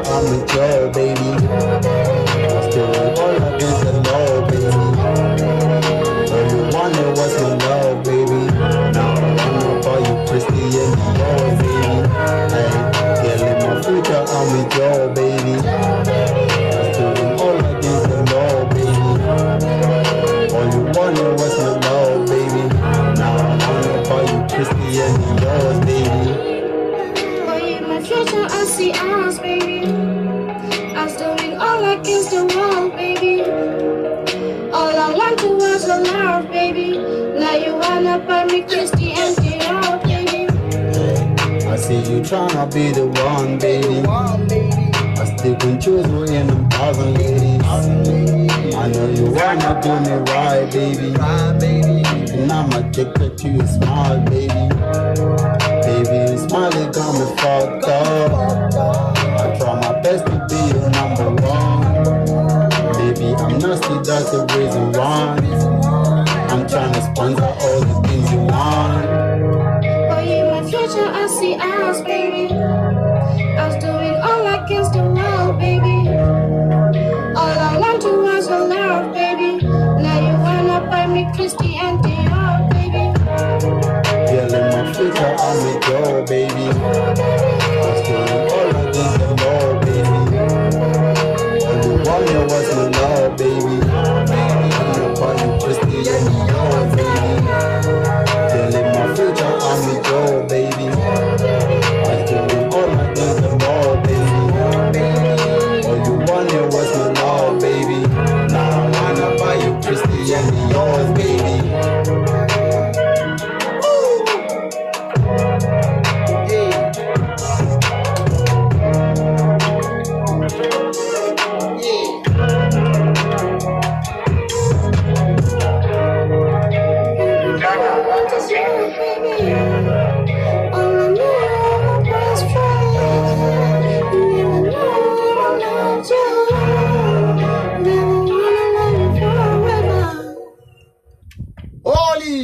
I'm with your baby. I still all against the law, baby. All you wanted was my love, baby. Now I wanna call you Christy and Dior, baby. Hey, girl, in my future, I'm with your baby. I still all against the law, baby. All you wanted was my love, baby. Now I wanna call you Christy and Dior, baby. My future, I see us, baby. I was doing all against the wall, baby. All I wanted was a love, baby. Now you wanna buy me Christy and Dior, baby. I see you tryna be the one, baby. I still can choose you in them thousand ladies. I know you wanna do me right, baby. And I'm addicted to your smile, baby. Baby, your smile it got me fucked up. I try my best to be your number one. Baby, I'm nasty, that's the reason why. I'm tryna sponsor